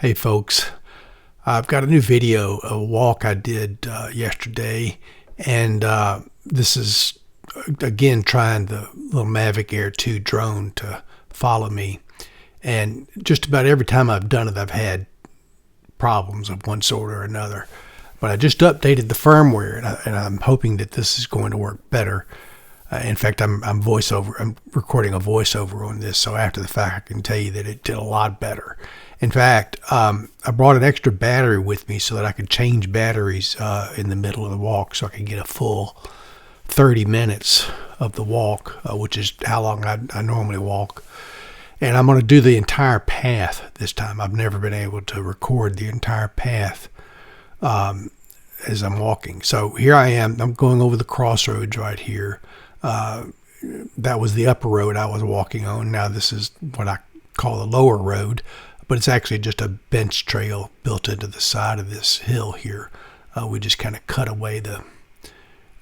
Hey folks, I've got a new video, a walk I did yesterday, and this is again trying the little Mavic Air 2 drone to follow me. And just about every time I've done it, I've had problems of one sort or another. But I just updated the firmware, and I'm hoping that this is going to work better. In fact, I'm recording a voiceover on this, so after the fact, I can tell you that it did a lot better. In fact, I brought an extra battery with me so that I could change batteries in the middle of the walk, so I could get a full 30 minutes of the walk, which is how long I normally walk. And I'm going to do the entire path this time. I've never been able to record the entire path as I'm walking. So here I am. I'm going over the crossroads right here. That was the upper road I was walking on. Now this is what I call the lower road, but it's actually just a bench trail built into the side of this hill here. We just kind of cut away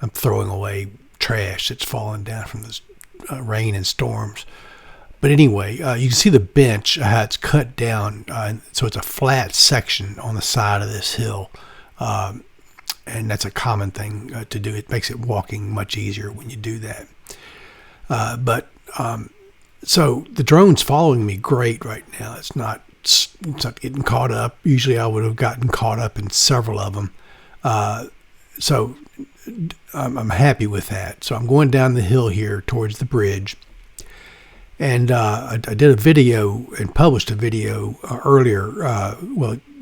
I'm throwing away trash that's fallen down from this rain and storms. But anyway, you can see the bench, how it's cut down. So it's a flat section on the side of this hill. And that's a common thing to do. It makes it walking much easier when you do that. So the drone's following me great right now. It's not getting caught up. Usually I would have gotten caught up in several of them. So I'm happy with that. So I'm going down the hill here towards the bridge. And I did a video and published a video earlier,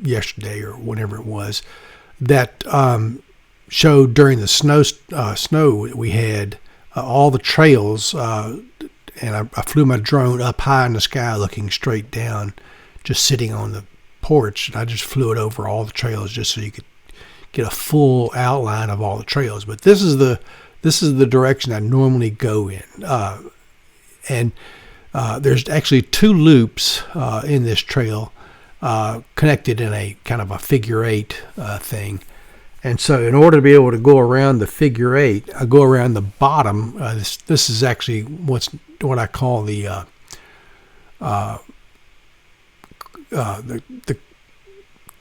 yesterday or whenever it was, that showed during the snow that we had all the trails. And I flew my drone up high in the sky looking straight down, just sitting on the porch. And I just flew it over all the trails just so you could get a full outline of all the trails. But this is the direction I normally go in. And there's actually two loops in this trail connected in a kind of a figure eight thing. And so in order to be able to go around the figure eight, I go around the bottom. This is actually what I call the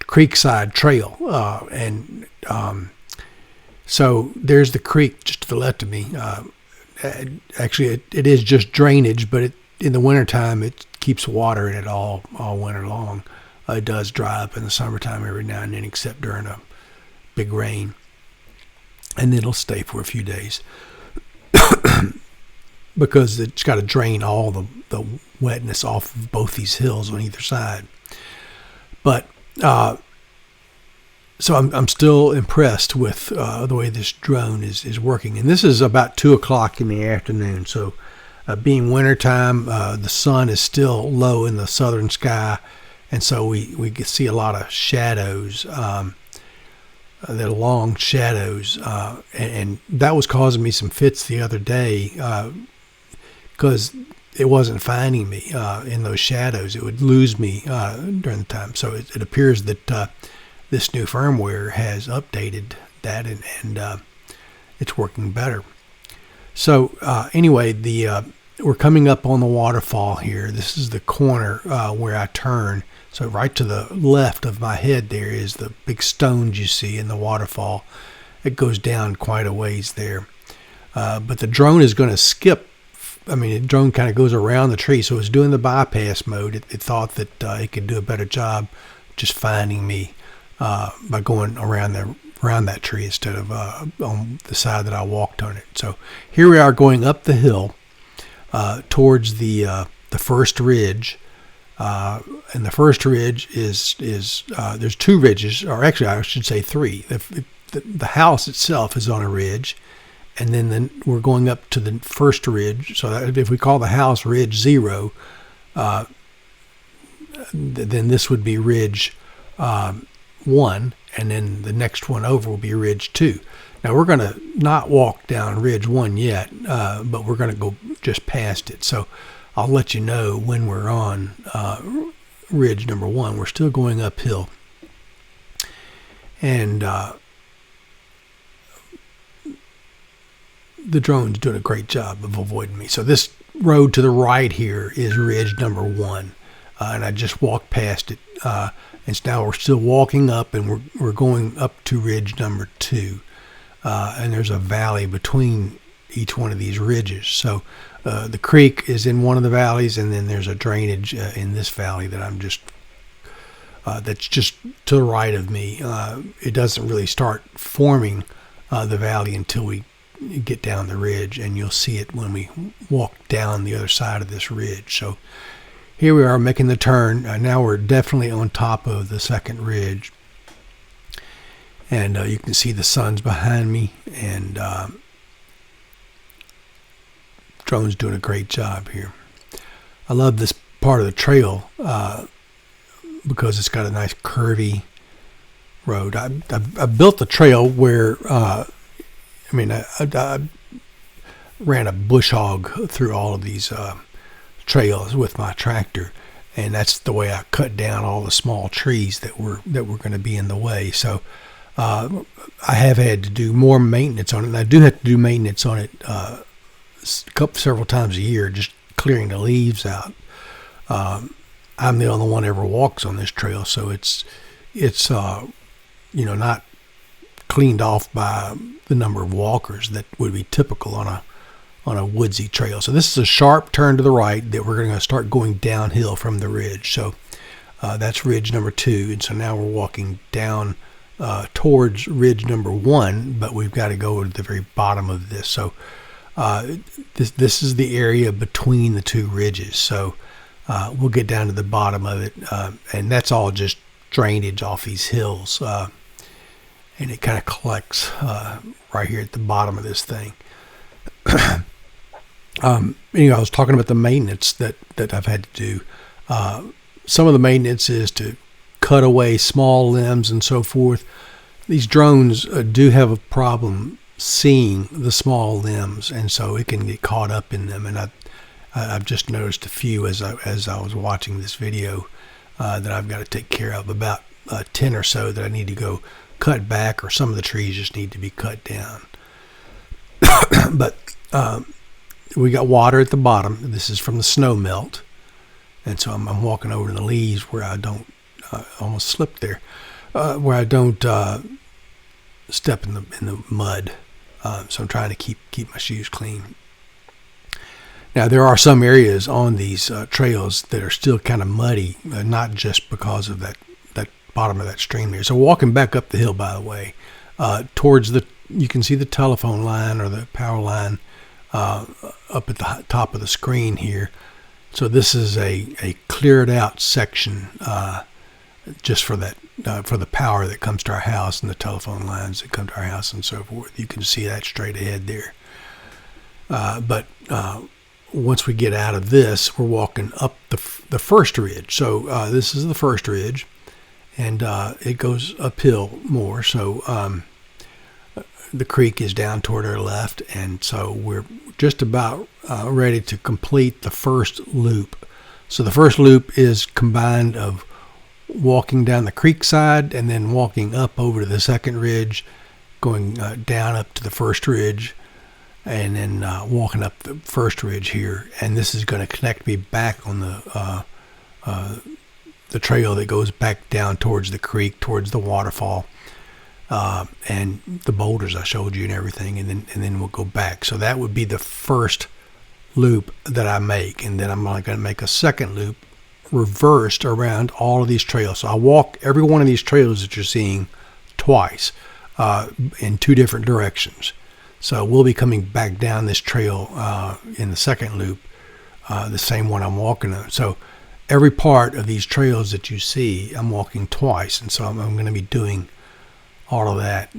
creekside trail. So there's the creek just to the left of me. Actually, it is just drainage, but in the wintertime, it keeps water in it all winter long. It does dry up in the summertime every now and then, except during a big rain. And then it'll stay for a few days because it's got to drain all the wetness off of both these hills on either side. But so I'm still impressed with the way this drone is working. And this is about 2 o'clock in the afternoon. So being wintertime, the sun is still low in the southern sky. And so we can see a lot of shadows, that long shadows. And that was causing me some fits the other day because it wasn't finding me in those shadows. It would lose me during the time. So it appears that this new firmware has updated that and it's working better. So anyway, we're coming up on the waterfall here. This is the corner where I turn. So right to the left of my head there is the big stones you see in the waterfall. It goes down quite a ways there. But the drone is going to skip. I mean, the drone kind of goes around the tree. So it's doing the bypass mode. It thought that it could do a better job just finding me by going around that tree instead of on the side that I walked on it. So here we are going up the hill towards the first ridge. And the first ridge is there's two ridges, or actually I should say three. The house itself is on a ridge, and then we're going up to the first ridge. So that if we call the house ridge 0, then this would be ridge 1, and then the next one over will be ridge 2. Now we're going to not walk down ridge 1 yet, but we're going to go just past it. So I'll let you know when we're on ridge number 1. We're still going uphill. And the drone's doing a great job of avoiding me. So this road to the right here is ridge number 1. and I just walked past it. And so now we're still walking up, and we're going up to ridge number 2. And there's a valley between each one of these ridges. So the creek is in one of the valleys, and then there's a drainage in this valley that I'm just that's just to the right of me. It doesn't really start forming the valley until we get down the ridge, and you'll see it when we walk down the other side of this ridge. So here we are making the turn. Now we're definitely on top of the second ridge, and you can see the sun's behind me, and drone's doing a great job here. I love this part of the trail because it's got a nice curvy road. I built the trail where I ran a bush hog through all of these trails with my tractor, and that's the way I cut down all the small trees that were going to be in the way. So I have had to do more maintenance on it, and I do have to do maintenance on it several times a year, just clearing the leaves out. I'm the only one ever walks on this trail, so it's not cleaned off by the number of walkers that would be typical on a woodsy trail. So this is a sharp turn to the right that we're going to start going downhill from the ridge. So that's ridge number 2, and so now we're walking down towards ridge number 1, but we've got to go to the very bottom of this. So this is the area between the 2 ridges. So we'll get down to the bottom of it, and that's all just drainage off these hills, and it kind of collects right here at the bottom of this thing. I was talking about the maintenance that I've had to do. Some of the maintenance is to cut away small limbs and so forth. These drones do have a problem seeing the small limbs, and so it can get caught up in them. And I've just noticed a few as I was watching this video that I've got to take care of, about 10 or so that I need to go cut back, or some of the trees just need to be cut down. But we got water at the bottom. This is from the snow melt, and so I'm walking over to the leaves where I don't almost slipped there, where I don't step in the mud. So I'm trying to keep my shoes clean. Now, there are some areas on these trails that are still kind of muddy, not just because of that bottom of that stream here. So walking back up the hill, by the way, towards you can see the telephone line or the power line up at the top of the screen here. So this is a cleared out section just for that for the power that comes to our house and the telephone lines that come to our house and so forth. You can see that straight ahead there. But once we get out of this, we're walking up the first ridge. So this is the first ridge, and it goes uphill more. So the creek is down toward our left, and so we're just about ready to complete the first loop. So the first loop is combined of walking down the creek side and then walking up over to the second ridge, going down up to the first ridge, and then walking up the first ridge here. And this is going to connect me back on the trail that goes back down towards the creek, towards the waterfall, and the boulders I showed you and everything, and then we'll go back. So that would be the first loop that I make, and then I'm going to make a second loop reversed around all of these trails. So I walk every one of these trails that you're seeing twice in 2 different directions. So we'll be coming back down this trail in the second loop, the same one I'm walking on. So every part of these trails that you see, I'm walking twice, and so I'm going to be doing all of that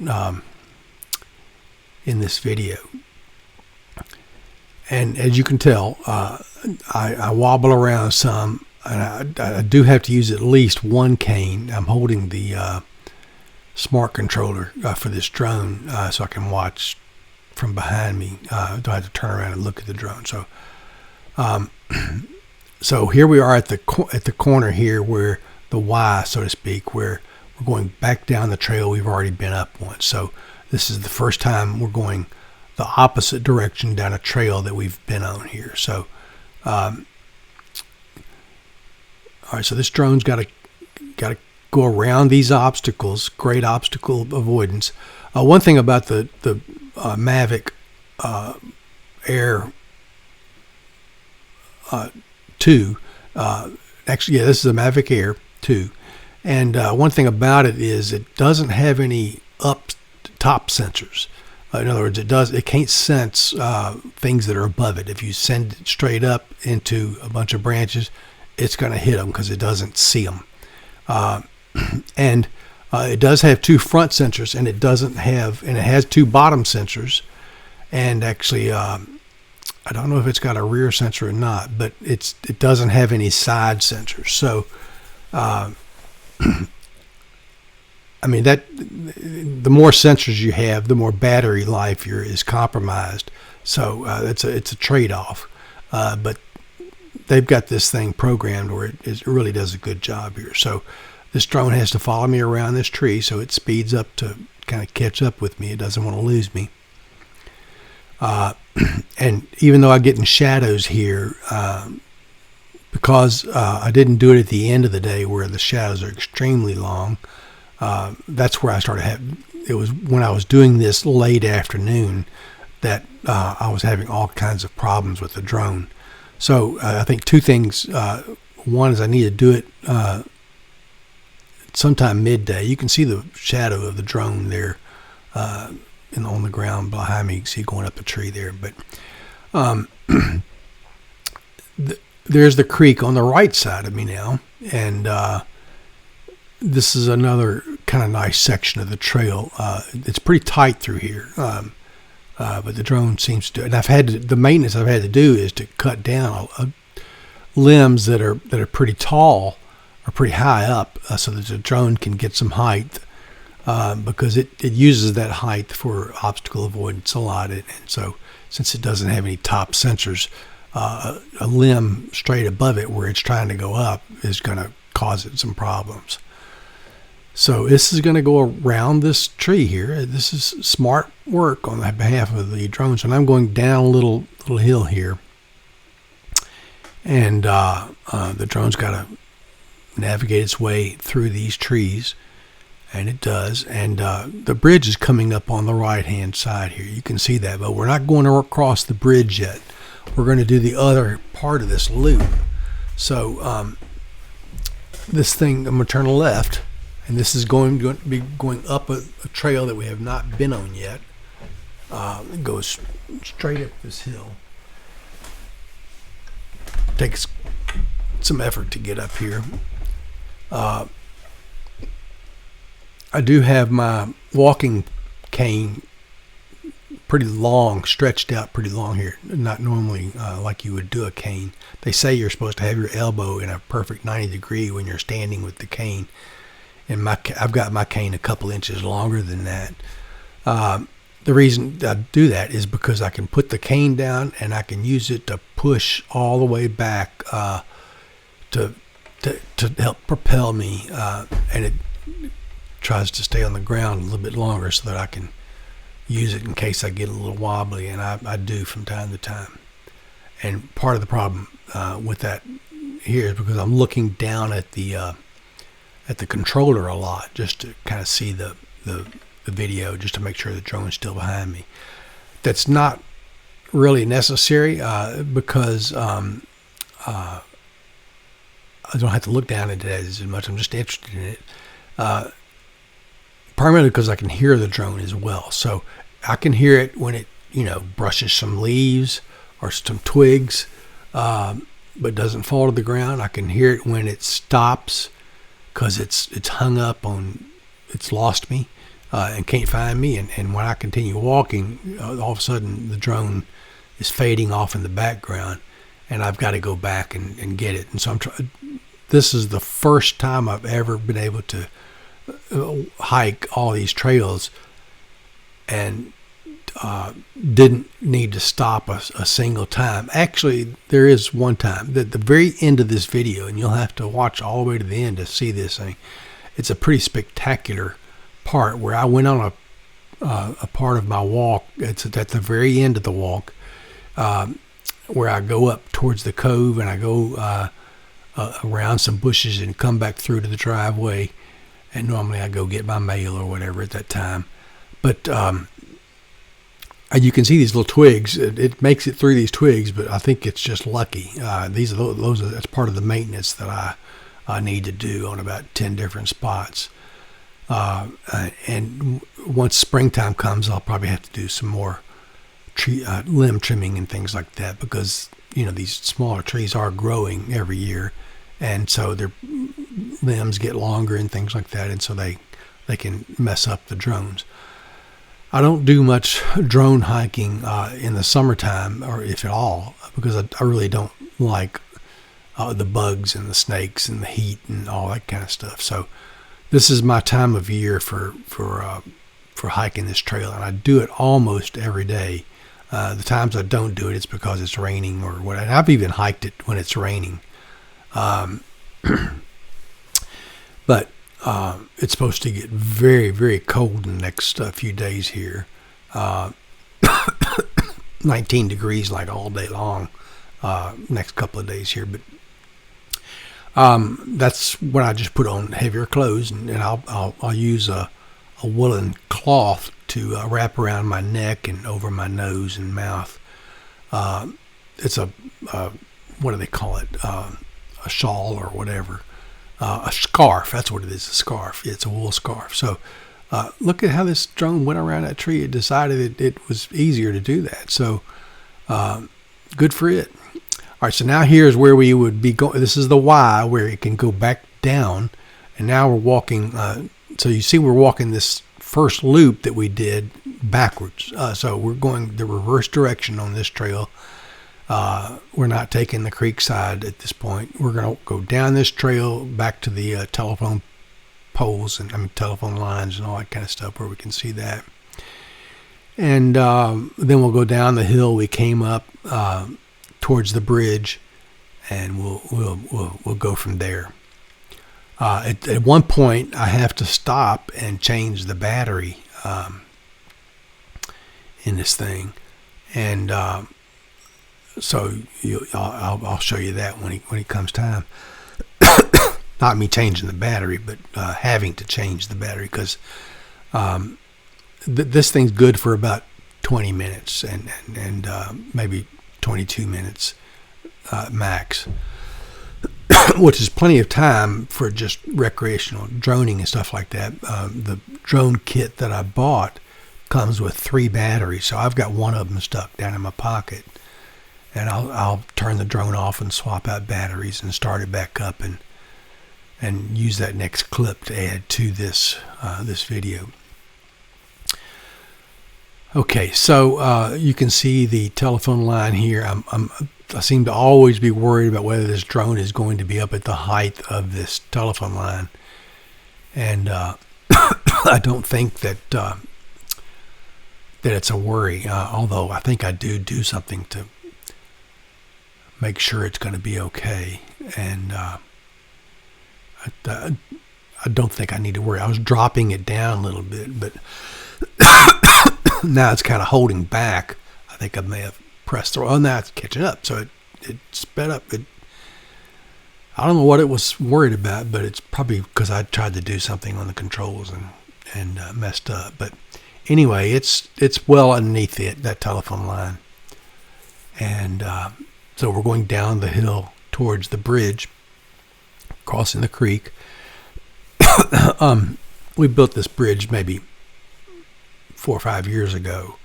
in this video. And as you can tell, I wobble around some, and I do have to use at least one cane. I'm holding the smart controller for this drone so I can watch from behind me. I don't have to turn around and look at the drone. So so here we are at the corner here, where the Y, so to speak, where we're going back down the trail we've already been up once. So this is the first time we're going the opposite direction down a trail that we've been on here. So All right, so this drone's got to go around these obstacles. Great obstacle avoidance. One thing about the Mavic Air 2, actually, yeah, this is a Mavic Air 2, and one thing about it is it doesn't have any top sensors. In other words, it can't sense things that are above it. If you send it straight up into a bunch of branches, it's going to hit them because it doesn't see them. And it does have 2 front sensors, and it has 2 bottom sensors. And actually, I don't know if it's got a rear sensor or not, but it doesn't have any side sensors. So, I mean, that the more sensors you have, the more battery life is compromised. So it's a trade-off. But they've got this thing programmed where it really does a good job here. So this drone has to follow me around this tree, so it speeds up to kind of catch up with me. It doesn't want to lose me. And even though I get in shadows here, because I didn't do it at the end of the day where the shadows are extremely long, that's where I started having. It was when I was doing this late afternoon that I was having all kinds of problems with the drone. So I think 2 things. One is I need to do it sometime midday. You can see the shadow of the drone there on the ground behind me. You can see going up a tree there. But there's the creek on the right side of me now, and this is another kind of nice section of the trail. It's pretty tight through here, but the drone seems to. And the maintenance I've had to do is to cut down limbs that are pretty tall or pretty high up, so that the drone can get some height, because it uses that height for obstacle avoidance a lot. And so since it doesn't have any top sensors, a limb straight above it where it's trying to go up is going to cause it some problems. So this is going to go around this tree here. This is smart work on the behalf of the drones. And I'm going down a little hill here. And the drone's got to navigate its way through these trees. And it does. And the bridge is coming up on the right-hand side here. You can see that. But we're not going to across the bridge yet. We're going to do the other part of this loop. So this thing, I'm going to turn left. And this is going to be going up a trail that we have not been on yet. It goes straight up this hill. Takes some effort to get up here. I do have my walking cane pretty long, stretched out pretty long here. Not normally like you would do a cane. They say you're supposed to have your elbow in a perfect 90 degree when you're standing with the cane. And I've got my cane a couple inches longer than that. The reason I do that is because I can put the cane down and I can use it to push all the way back to help propel me, and it tries to stay on the ground a little bit longer so that I can use it in case I get a little wobbly, and I do from time to time. And part of the problem with that here is because I'm looking down at the controller a lot, just to kind of see the video, just to make sure the drone's still behind me. That's not really necessary because I don't have to look down at it as much. I'm just interested in it, primarily because I can hear the drone as well. So I can hear it when it brushes some leaves or some twigs, but doesn't fall to the ground. I can hear it when it stops, because it's hung up on, it's lost me and can't find me. And when I continue walking, all of a sudden the drone is fading off in the background, and I've got to go back and get it. And so this is the first time I've ever been able to hike all these trails and didn't need to stop a single time. Actually, there is one time at the very end of this video, and you'll have to watch all the way to the end to see this thing. It's a pretty spectacular part where I went on a part of my walk. It's at the very end of the walk, where I go up towards the cove, and I go around some bushes and come back through to the driveway. And normally I go get my mail or whatever at that time. But you can see these little twigs. It makes it through these twigs, but I think it's just lucky. That's part of the maintenance that I need to do on about 10 different spots. And once springtime comes, I'll probably have to do some more limb trimming and things like that, because these smaller trees are growing every year, and so their limbs get longer and things like that, and so they can mess up the drones. I don't do much drone hiking in the summertime, or if at all, because I really don't like the bugs and the snakes and the heat and all that kind of stuff. So this is my time of year for hiking this trail, and I do it almost every day. The times I don't do it, it's because it's raining or what. And I've even hiked it when it's raining. But it's supposed to get very, very cold in the next few days here. 19 degrees like all day long next couple of days here. But that's when I just put on heavier clothes, and I'll use a woolen cloth to wrap around my neck and over my nose and mouth. It's a what do they call it? A shawl or whatever. A scarf. That's what it is. A scarf. It's a wool scarf. So look at how this drone went around that tree. It decided it was easier to do that. So good for it. All right. So now here's where we would be going. This is the Y, where it can go back down. And now we're walking. So you see we're walking this first loop that we did backwards. So we're going the reverse direction on this trail. We're not taking the creek side at this point. We're going to go down this trail back to the telephone poles and telephone lines and all that kind of stuff where we can see that. And then we'll go down the hill we came up towards the bridge, and we'll go from there. At one point, I have to stop and change the battery in this thing, and so I'll show you that when it comes time. Not me changing the battery, but having to change the battery, because this thing's good for about 20 minutes and maybe 22 minutes max. Which is plenty of time for just recreational droning and stuff like that. The drone kit that I bought comes with 3 batteries, so I've got one of them stuck down in my pocket, and I'll turn the drone off and swap out batteries and start it back up and use that next clip to add to this video. Okay, so you can see the telephone line here. I seem to always be worried about whether this drone is going to be up at the height of this telephone line, and I don't think that it's a worry. Although I think I do something to make sure it's going to be okay, and I don't think I need to worry. I was dropping it down a little bit, but now it's kind of holding back. I think I may have pressed through. Oh, now it's catching up, so it sped up. I don't know what it was worried about, but it's probably because I tried to do something on the controls and messed up. But anyway, it's well underneath that telephone line, and so we're going down the hill towards the bridge, crossing the creek. We built this bridge maybe 4 or 5 years ago.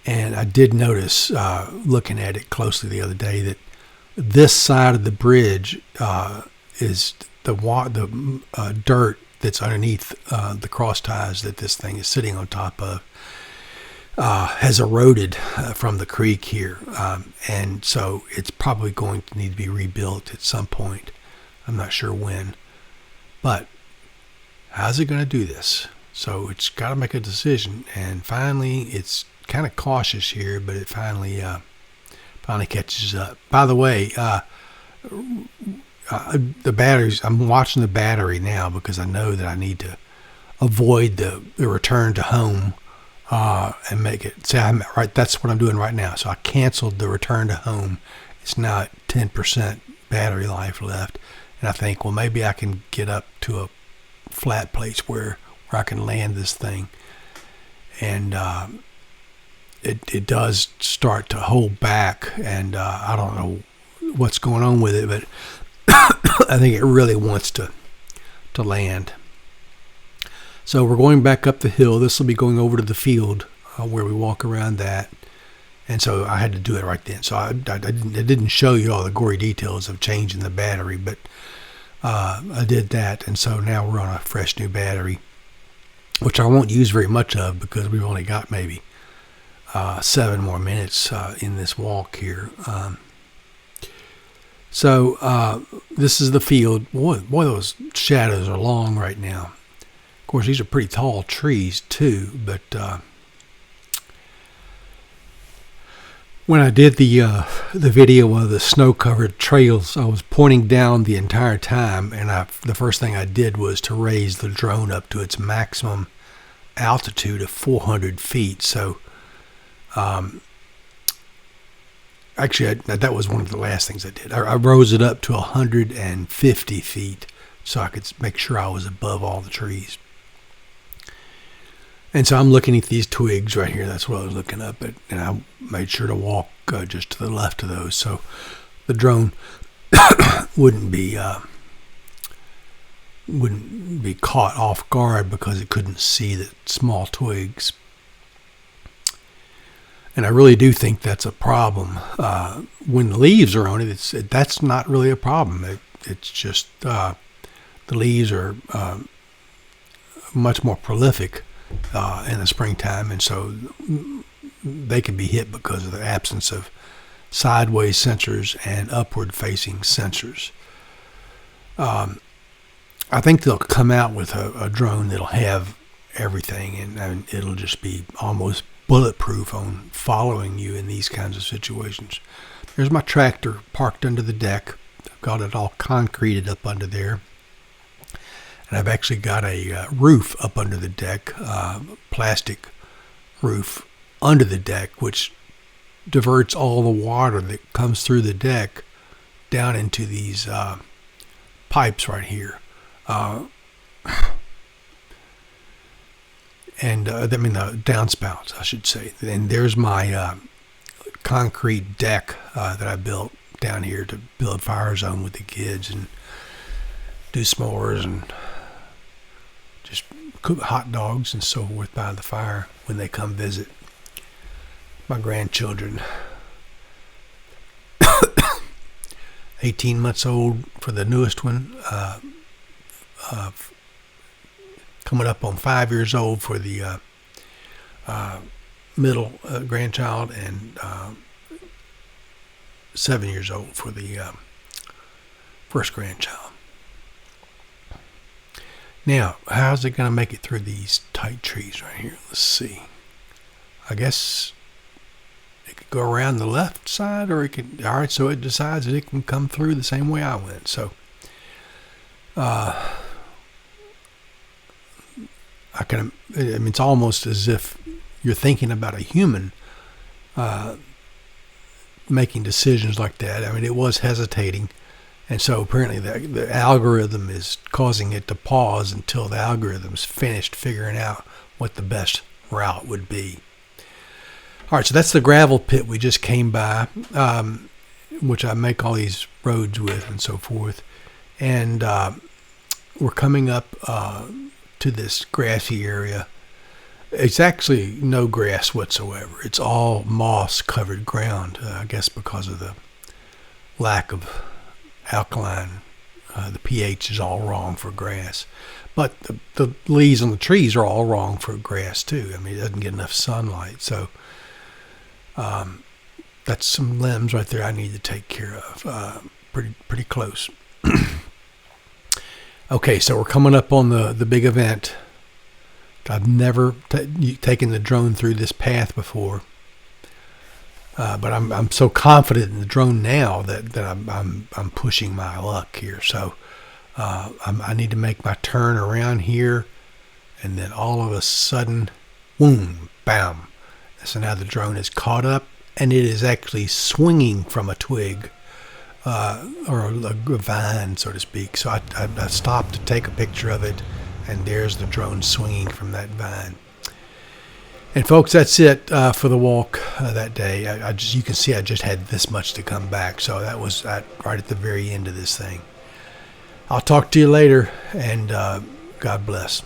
And I did notice, looking at it closely the other day, that this side of the bridge is the dirt that's underneath the cross ties that this thing is sitting on top of has eroded from the creek here. And so it's probably going to need to be rebuilt at some point. I'm not sure when. But how's it going to do this? So it's got to make a decision. And finally, it's kind of cautious here, but it finally catches up. By the way, the batteries, I'm watching the battery now because I know that I need to avoid the return to home and make it, that's what I'm doing right now. So I canceled the return to home. It's now at 10% battery life left. And I think, well, maybe I can get up to a flat place where I can land this thing. And it does start to hold back, and I don't know what's going on with it, but I think it really wants to land. So we're going back up the hill. This will be going over to the field where we walk around that. And so I had to do it right then. So I didn't show you all the gory details of changing the battery, but I did that. And so now we're on a fresh new battery, which I won't use very much of because we've only got maybe 7 more minutes in this walk here. So this is the field. Boy, those shadows are long right now. Of course, these are pretty tall trees too, but when I did the video of the snow-covered trails, I was pointing down the entire time, and the first thing I did was to raise the drone up to its maximum altitude of 400 feet. So, actually, that was one of the last things I did. I rose it up to 150 feet so I could make sure I was above all the trees. And so I'm looking at these twigs right here. That's what I was looking up at. And I made sure to walk just to the left of those so the drone wouldn't be caught off guard because it couldn't see the small twigs. And I really do think that's a problem. When the leaves are on it, that's not really a problem. It's just the leaves are much more prolific in the springtime, and so they can be hit because of the absence of sideways sensors and upward-facing sensors. I think they'll come out with a drone that'll have everything, and it'll just be almost bulletproof on following you in these kinds of situations. There's my tractor parked under the deck. I've got it all concreted up under there. And I've actually got a roof up under the deck, plastic roof under the deck, which diverts all the water that comes through the deck down into these pipes right here. And the downspouts, I should say. And there's my concrete deck that I built down here to build fire zone with the kids and do s'mores and just cook hot dogs and so forth by the fire when they come visit my grandchildren. 18 months old for the newest one, coming up on 5 years old for the middle grandchild, and 7 years old for the first grandchild. Now, how's it going to make it through these tight trees right here? Let's see. I guess it could go around the left side, or it could. All right, so it decides that it can come through the same way I went. So, it's almost as if you're thinking about a human making decisions like that. I mean, it was hesitating. And so apparently the algorithm is causing it to pause until the algorithm's finished figuring out what the best route would be. All right, so that's the gravel pit we just came by, which I make all these roads with and so forth. And we're coming up to this grassy area. It's actually no grass whatsoever. It's all moss-covered ground, I guess because of the lack of alkaline. The pH is all wrong for grass. But the leaves on the trees are all wrong for grass too. I mean, it doesn't get enough sunlight. So that's some limbs right there I need to take care of. Pretty close. Okay, so we're coming up on the big event. I've never taken the drone through this path before, but I'm so confident in the drone now that I'm pushing my luck here. So I need to make my turn around here, and then all of a sudden, boom, bam! So now the drone is caught up, and it is actually swinging from a twig or a vine, so to speak. So I stopped to take a picture of it, and there's the drone swinging from that vine. And folks, that's it for the walk that day. You can see I just had this much to come back, so that was right at the very end of this thing. I'll talk to you later, and God bless.